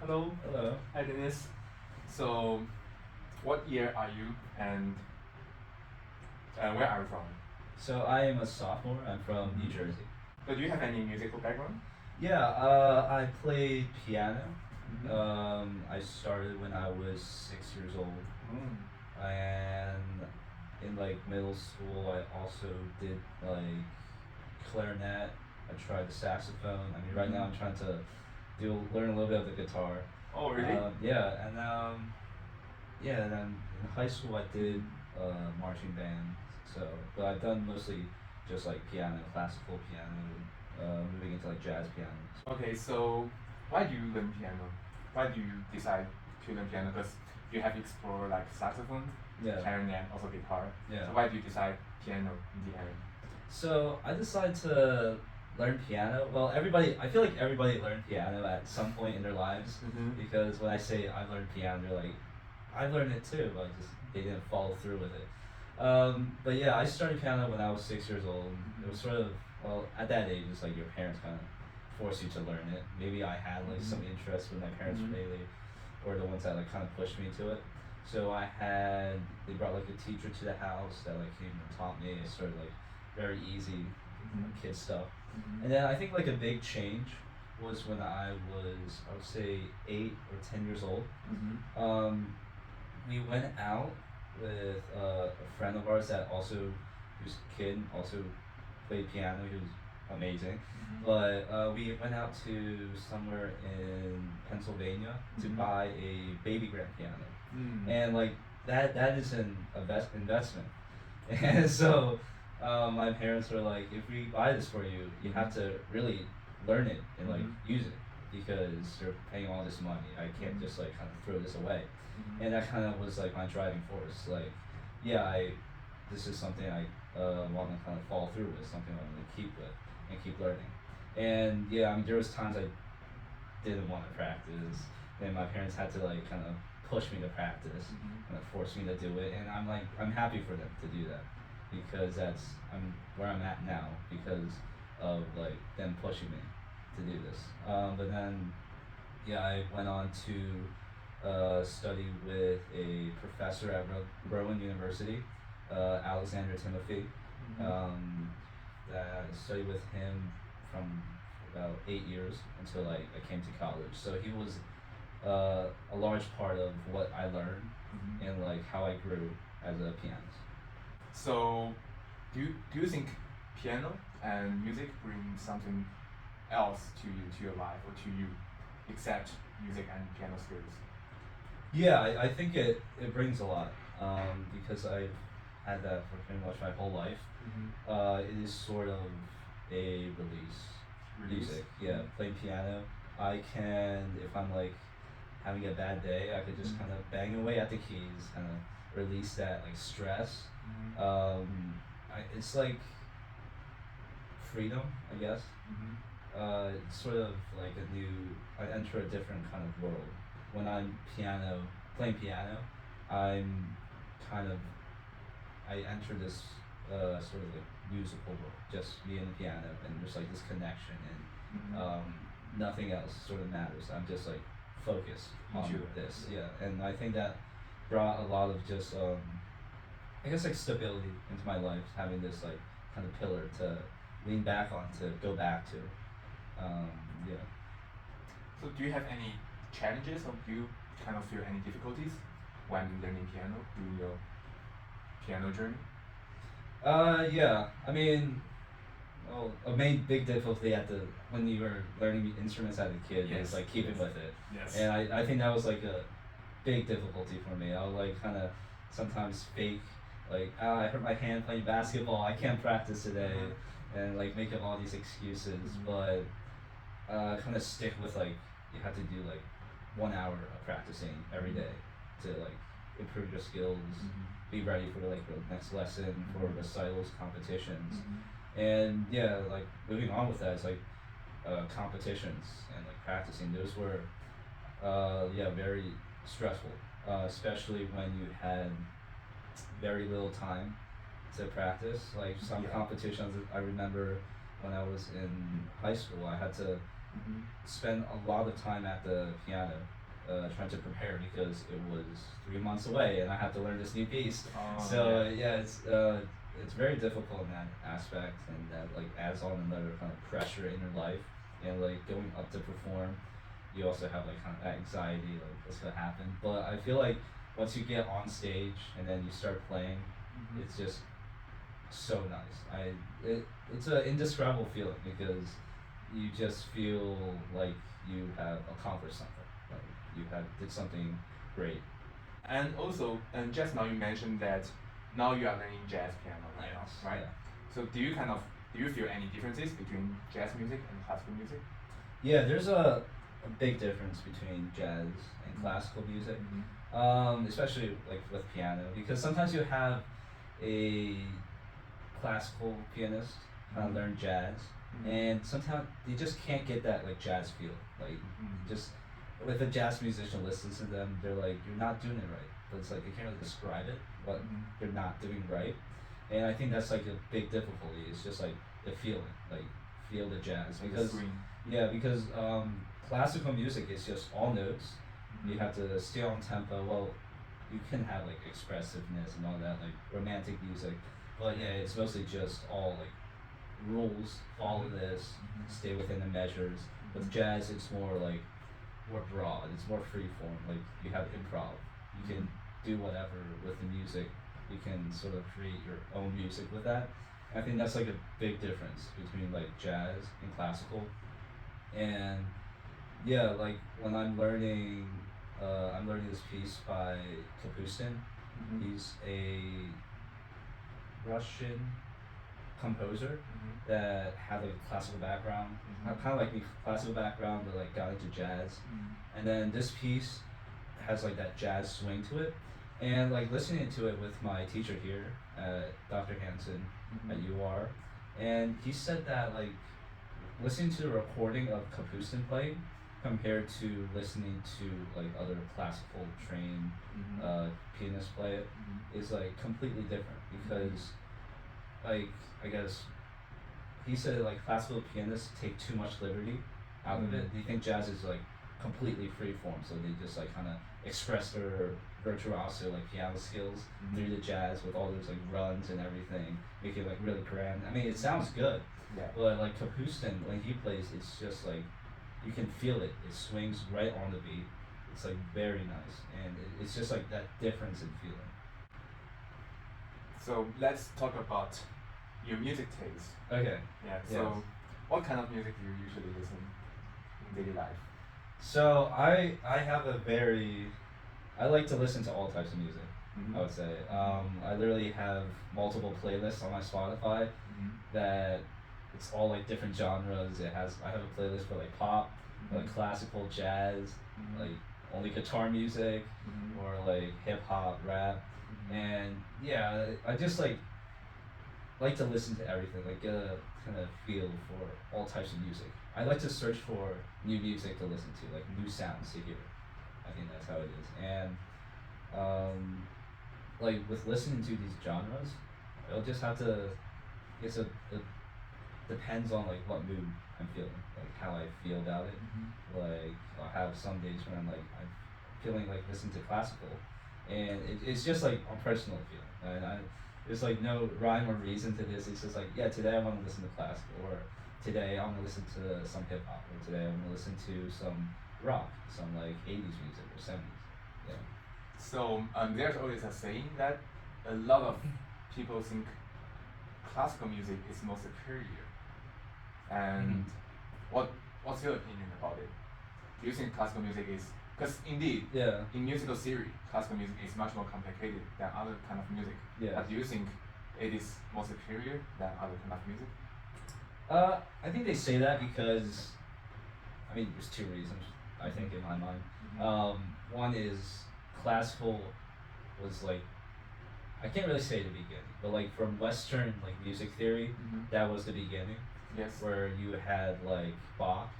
Hello, Hello. hi Dennis. So, what year are you and where are you from? So I am a sophomore. I'm from New Mhm. Jersey. So, do you have any musical background? Yeah, I play piano. Mm-hmm. I started when I was 6 years old, Mm. and in like middle school, I also did like clarinet. I tried the saxophone. I mean, right now I'm trying to learn a little bit of the guitar. Oh, really? Yeah, and then in high school I did marching band. So, but I've done mostly just like piano, classical piano, moving into like jazz piano. Okay, so why do you learn piano? Why do you decide to learn piano? Because you have explored like saxophone, Yeah, clarinet, also guitar. yeah. So why do you decide piano in the end? So I decided to learn piano. Well, I feel like everybody learned piano at some point in their lives, Mm-hmm. because when I say I learned piano, they're like, I learned it too, but they didn't follow through with it. But yeah, I started piano when I was 6 years old. It was sort of, well, at that age, it's like your parents kind of force you to learn it. Maybe I had like some interest with my parents, Mhm. maybe, or the ones that like kind of pushed me to it. So they brought like a teacher to the house that like came and taught me. It started like very easy, kid stuff. And then I think like a big change was when I would say 8 or 10 years old. Mm-hmm. We went out with a friend of ours that also, whose kid also played piano. He was amazing. But we went out to somewhere in Pennsylvania to buy a baby grand piano, and like that is an investment. And so my parents were like, if we buy this for you, you have to really learn it and like use it, because you're paying all this money. I can't just like kind of throw this away. And that kind of was like my driving force. Like, yeah, this is something I want to kind of follow through with, something I want to keep with and keep learning. And yeah, I mean, there was times I didn't want to practice, and my parents had to like kind of push me to practice, kind of force me to do it. And I'm happy for them to do that, because I'm where I'm at now because of like them pushing me to do this. But then yeah, I went on to study with a professor at Rowan University, Alexander Timothy. Um, that I studied with him from about 8 years until I came to college. So he was a large part of what I learned and like how I grew as a pianist. So, do you think piano and music bring something else to your life or to you, except music and piano skills? Yeah, I think it brings a lot, because I've had that for pretty much my whole life. It is sort of a release. Release? Music, yeah. Playing piano, I can, if I'm like having a bad day, I could just kind of bang away at the keys, kind of release that like stress. It's like freedom, I guess. It's sort of like I enter a different kind of world. When I'm playing piano, I'm kind of, I enter this sort of like musical world, just me and the piano, and there's like this connection, and nothing else sort of matters. I'm just like focused on Into it. this, yeah. And I think that brought a lot of just I guess like stability into my life, having this like kind of pillar to lean back on, to go back to. Um, yeah. So, do you have any challenges or do you kind of feel any difficulties when learning piano during your piano journey? Yeah. I mean, well, a main big difficulty when you were learning instruments as a kid Yes, is like keeping yes. with it. Yes. And I think that was like a big difficulty for me. I'll like kind of sometimes fake, like, I hurt my hand playing basketball, I can't practice today, and like make up all these excuses. But kind of stick with like, you have to do like 1 hour of practicing every day to like improve your skills, be ready for like the next lesson, for recitals, competitions. And yeah, like moving on with that, it's like competitions and like practicing. Those were yeah, very stressful, especially when you had very little time to practice. Like some Yeah. competitions, I remember when I was in high school, I had to spent a lot of time at the piano, trying to prepare because it was 3 months away and I had to learn this new piece. Oh, So yeah. it's very difficult in that aspect, and that like adds on another kind of pressure in your life, and like going up to perform, you also have like kind of that anxiety, like what's gonna happen. But I feel like once you get on stage and then you start playing, it's just so nice. It's an indescribable feeling because you just feel like you have accomplished something, like you have did something great. And also, and just now you mentioned that now you are learning jazz piano right Yes, now, right? yeah. So do you feel any differences between jazz music and classical music? Yeah, there's a big difference between jazz and classical music, especially like with piano, because sometimes you have a classical pianist kind of learn jazz, and sometimes you just can't get that like jazz feel. Like just if a jazz musician listens to them, they're like, you're not doing it right. But it's like they can't really describe it, but you're not doing right. And I think that's like a big difficulty. It's just like the feeling, like feel the jazz, Like the because swing. yeah, because classical music is just all notes. You have to stay on tempo. Well, you can have like expressiveness and all that, like romantic music, but yeah, it's mostly just all like rules. Follow this, stay within the measures. With jazz, it's more broad. It's more free form. Like you have improv. You can do whatever with the music. You can sort of create your own music with that. I think that's like a big difference between like jazz and classical. And yeah, like when I'm learning this piece by Kapustin. He's a Russian composer that had like a classical background, kind of like me, classical background, but like got into jazz. And then this piece has like that jazz swing to it, and like listening to it with my teacher here, Dr. Hansen at UR, and he said that like listening to the recording of Kapustin playing compared to listening to like other classical trained pianists play it is like completely different, because like I guess he said like classical pianists take too much liberty out of it. Do you think jazz is like completely free form, so they just like kind of express their virtuoso like piano skills through the jazz with all those like runs and everything, make it like really grand. I mean, it sounds good, Yeah. but like Kapustin, when he plays, it's just like you can feel it. It swings right on the beat. It's like very nice, and it's just like that difference in feeling. So let's talk about your music taste. Okay. Yeah. Yes. So what kind of music do you usually listen in daily life? So I have a very I like to listen to all types of music. I would say I literally have multiple playlists on my Spotify that it's all like different genres. I have a playlist for like pop, like classical, jazz, like only guitar music, or like hip hop, rap, and yeah, I just like to listen to everything, like get a kind of feel for all types of music. I like to search for new music to listen to, like new sounds to hear. I think that's how it is, and like with listening to these genres, I'll just have to. It depends on like what mood I'm feeling, like how I feel about it. Like I'll have some days when I'm feeling like listening to classical, and it's just like a personal feeling, and there's like no rhyme or reason to this. It's just like, yeah, today I want to listen to classical, or today I want to listen to some hip hop, or today I want to listen to some rock, some like 80s music or 70s. Yeah. So there's always a saying that a lot of people think classical music is more superior. And what's your opinion about it? Do you think classical music is, because indeed Yeah. in musical theory classical music is much more complicated than other kind of music. Yeah. But do you think it is more superior than other kind of music? I think they say that because, I mean, there's two reasons, I think, in my mind. One is classical was like, I can't really say the beginning, but like from Western like music theory, that was the beginning, Yes. where you had like Bach,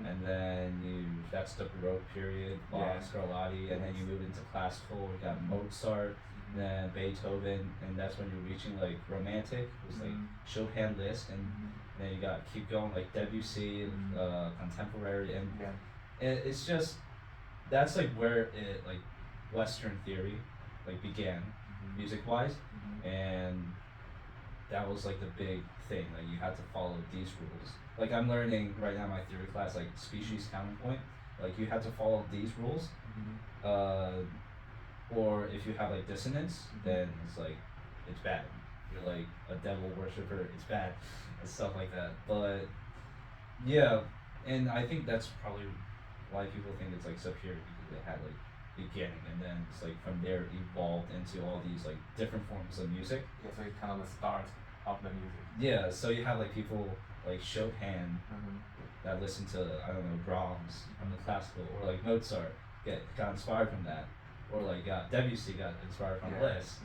and then that's the Baroque period, Bach, Yeah. Scarlatti, and then you move into classical. You got Mozart, then Beethoven, and that's when you're reaching like romantic. It's like Chopin list, and then you got keep going like Debussy, contemporary, and it's just that's like where it like Western theory like began, music wise, and that was like the big thing. Like you had to follow these rules. Like I'm learning right now in my theory class, like species counterpoint. Like you have to follow these rules. Or if you have like dissonance, then it's like it's bad. You're like a devil worshiper. It's bad, and stuff like that. But yeah, and I think that's probably why people think it's like superior because it had like beginning and then it's like from there evolved into all these like different forms of music. Yeah, so it's kind of the start of the music. Yeah, so you have like people like Chopin that listen to I don't know Brahms from the classical or like Mozart got inspired from that. Or like Debussy got inspired from Liszt,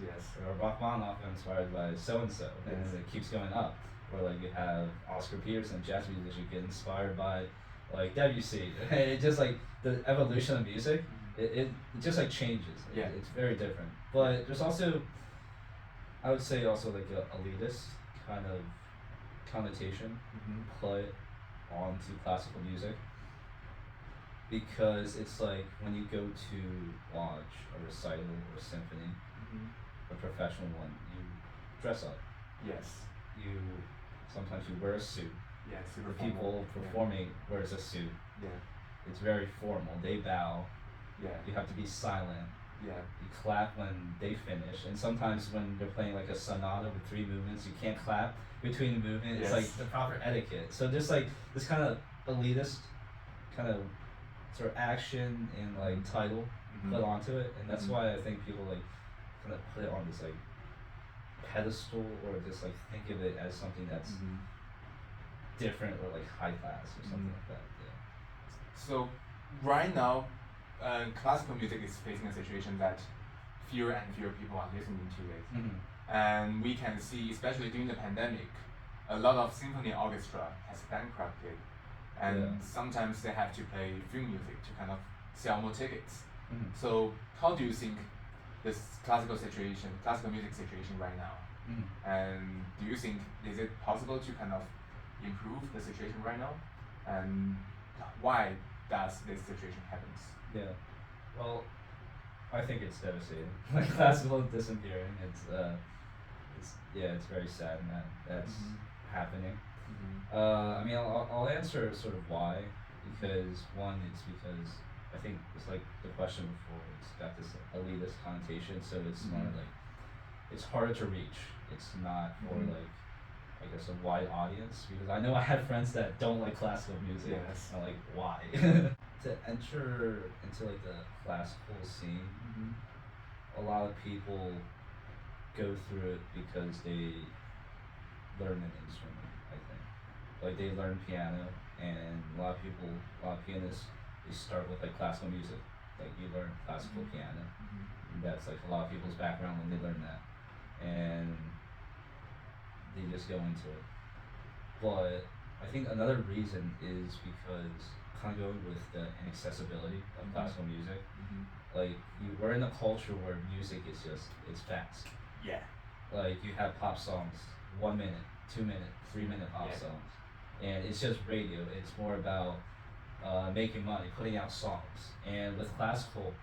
or Rachmaninoff got inspired by so and so, and then it keeps going up. Or like you have Oscar Peterson, jazz musician, get inspired by like Debussy. It just like the evolution of music, it just like changes. It's very different. But there's also, I would say also like a elitist kind of connotation put onto classical music. Because it's like when you go to watch a recital or a symphony, a professional one, you dress up. Yes. You sometimes you wear a suit. Yeah, super The people performing wears a suit. Yeah. It's very formal. They bow. Yeah. You have to be silent. Yeah. You clap when they finish. And sometimes when they're playing like a sonata with 3 movements, you can't clap between the movements. It's like the proper etiquette. So just like this kind of elitist kind of sort of action and like title put onto it, and that's why I think people like kind of put it on this like pedestal or just like think of it as something that's different or like high class or something like that. So right now, classical music is facing a situation that fewer and fewer people are listening to it, and we can see, especially during the pandemic, a lot of symphony orchestra has bankrupted. And sometimes they have to play film music to kind of sell more tickets. So how do you think this classical music situation right now? And do you think is it possible to kind of improve the situation right now? And why does this situation happens? Yeah, well, I think it's devastating. Like classical disappearing. It's very sad and that's happening. I mean, I'll answer sort of why, because one, it's because I think it's like the question before, it's got this elitist connotation, so it's more like, it's harder to reach. It's not for like, I guess a wide audience, because I know I had friends that don't like classical music. Yes. I'm like, why? To enter into like the classical scene, a lot of people go through it because they learn an instrument. Like they learn piano, and a lot of pianists, they start with like classical music. Like you learn classical piano, and that's like a lot of people's background when they learn that, and they just go into it. But I think another reason is because kind of going with the inaccessibility of classical music. Like we're in a culture where music is it's fast. Yeah. Like you have pop songs, 1 minute, 2 minute, 3 minute pop songs. And it's just radio. It's more about making money, putting out songs. And with classical,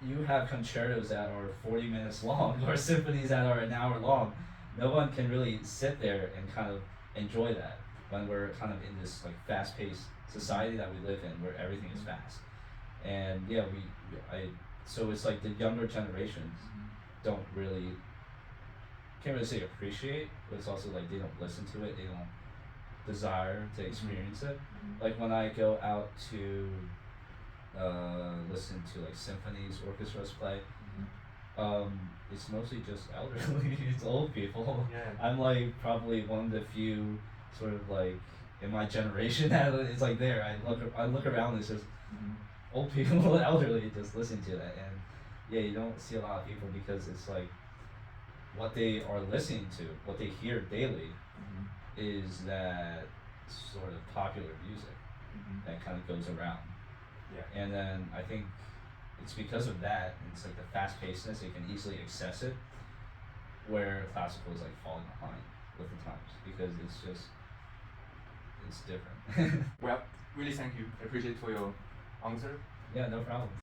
you have concertos that are 40 minutes long or symphonies that are an hour long. No one can really sit there and kind of enjoy that when we're kind of in this like fast-paced society that we live in where everything is fast. And yeah, so it's like the younger generations can't really say appreciate, but it's also like they don't listen to it, they don't desire to experience it. Like when I go out to listen to like symphonies, orchestras play, it's mostly just elderly, it's old people. I'm like probably one of the few sort of like in my generation that it's like there. I look around, it's just old people, elderly, just listening to that, and yeah, you don't see a lot of people because it's like what they are listening to, what they hear daily, is that sort of popular music that kind of goes around. And then I think it's because of that, and it's like the fast pacedness, you can easily access it, where classical is like falling behind with the times, because it's different. Well, really thank you. I appreciate for your answer. Yeah, no problem.